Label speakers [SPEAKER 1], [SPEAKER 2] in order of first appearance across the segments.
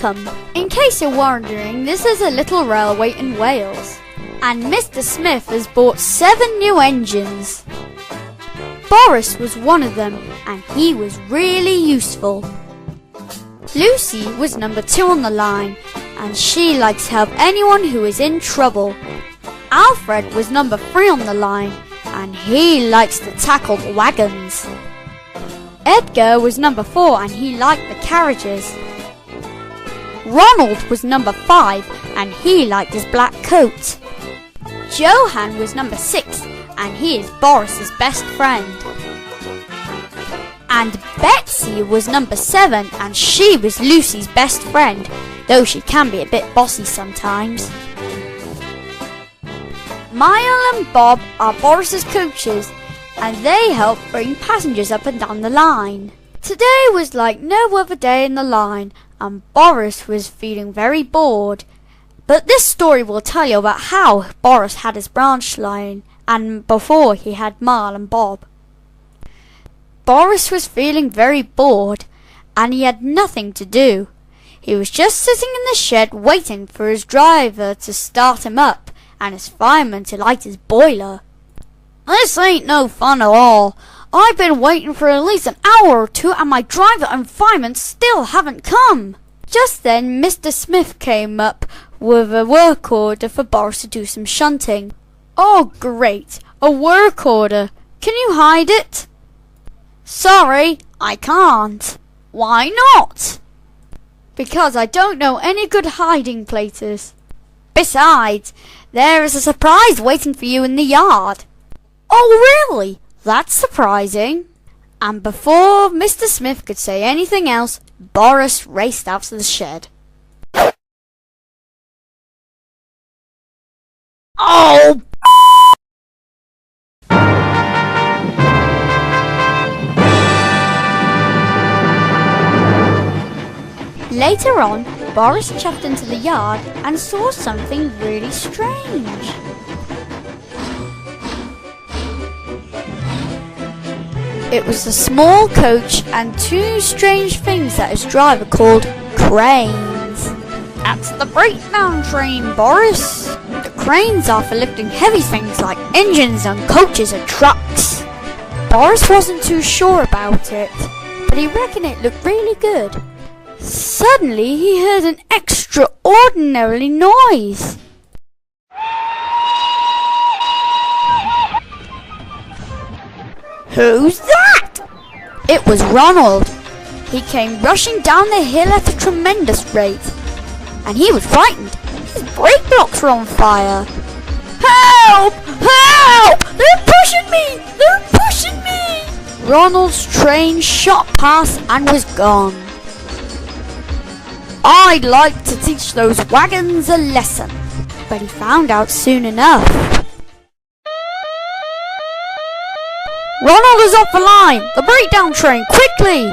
[SPEAKER 1] welcome. In case you're wondering, this is a little railway in Wales, and Mr. Smith has bought 7 new engines. Boris was one of them, and he was really useful. Lucy was number 2 on the line, and she likes to help anyone who is in trouble. Alfred was number 3 on the line, and he likes to tackle the wagons. Edgar was number 4, and he liked the carriages. Ronald was number 5, and he liked his black coat. Johan was number 6, and he is Boris's best friend. And Betsy was number 7, and she was Lucy's best friend, though she can be a bit bossy sometimes. Mile and Bob are Boris's coaches, and they help bring passengers up and down the line. Today was like no other day in the line, and Boris was feeling very bored. But this story will tell you about how Boris had his branch line, and before he had Mile and Bob. Boris was feeling very bored, and he had nothing to do. He was just sitting in the shed waiting for his driver to start him up, and his fireman to light his boiler. This ain't no fun at all. I've been waiting for at least an hour or 2, and my driver and fireman still haven't come. Just then Mr. Smith came up with a work order for Boris to do some shunting. Oh great, a work order. Can you hide it? Sorry, I can't. Why not? Because I don't know any good hiding places. Besides, there is a surprise waiting for you in the yard. Oh really? That's surprising. And before Mr. Smith could say anything else, Boris raced out to the shed. Oh! Later on, Boris checked into the yard and saw something really strange. It was a small coach and 2 strange things that his driver called cranes. That's the breakdown train, Boris. The cranes are for lifting heavy things like engines and coaches and trucks. Boris wasn't too sure about it, but he reckoned it looked really good. Suddenly he heard an extraordinary noise. Who's that? It was Ronald. He came rushing down the hill at a tremendous rate, and he was frightened. His brake blocks were on fire. Help! Help! They're pushing me! They're pushing me! Ronald's train shot past and was gone. I'd like to teach those wagons a lesson, but he found out soon enough. Ronald is off the line! The breakdown train, quickly!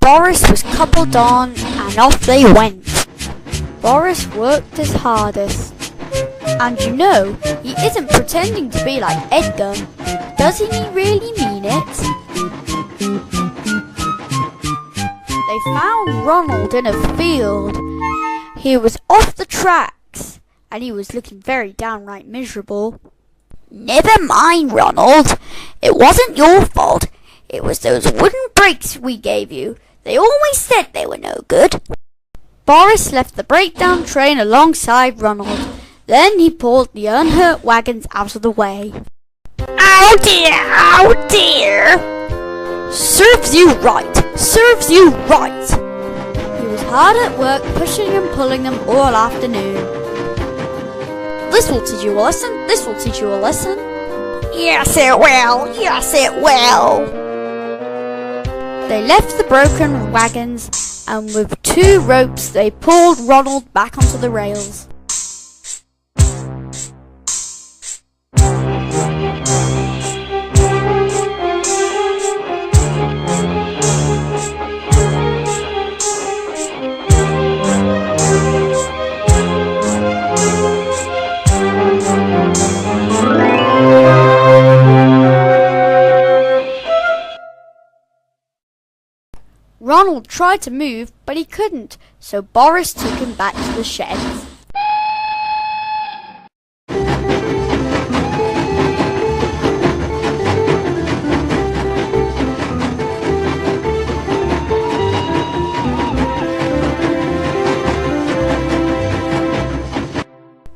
[SPEAKER 1] Boris was coupled on, and off they went. Boris worked his hardest. And you know, he isn't pretending to be like Edgar. Doesn't he really mean it? They found Ronald in a field. He was off the tracks, and he was looking very downright miserable. Never mind, Ronald. It wasn't your fault. It was those wooden brakes we gave you. They always said they were no good. Boris left the breakdown train alongside Ronald. Then he pulled the unhurt wagons out of the way. Oh dear! Oh dear! Serves you right! Serves you right! He was hard at work pushing and pulling them all afternoon. This will teach you a lesson. This will teach you a lesson. Yes, it will. Yes, it will. They left the broken wagons, and with 2 ropes they pulled Ronald back onto the rails. Ronald tried to move, but he couldn't, so Boris took him back to the sheds.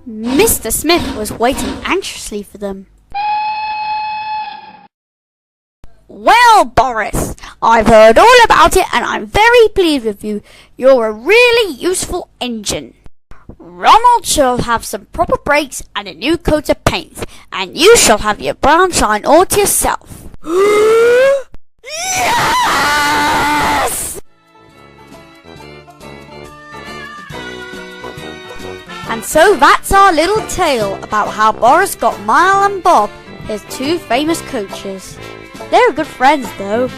[SPEAKER 1] Mr. Smith was waiting anxiously for them. Well, Boris, I've heard all about it and I'm very pleased with you. You're a really useful engine. Ronald shall have some proper brakes and a new coat of paint, and you shall have your brown shine all to yourself. Yes! And so that's our little tale about how Boris got Mile and Bob, his two famous coaches. They're good friends though.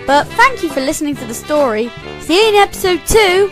[SPEAKER 1] But thank you for listening to the story. See you in episode 2.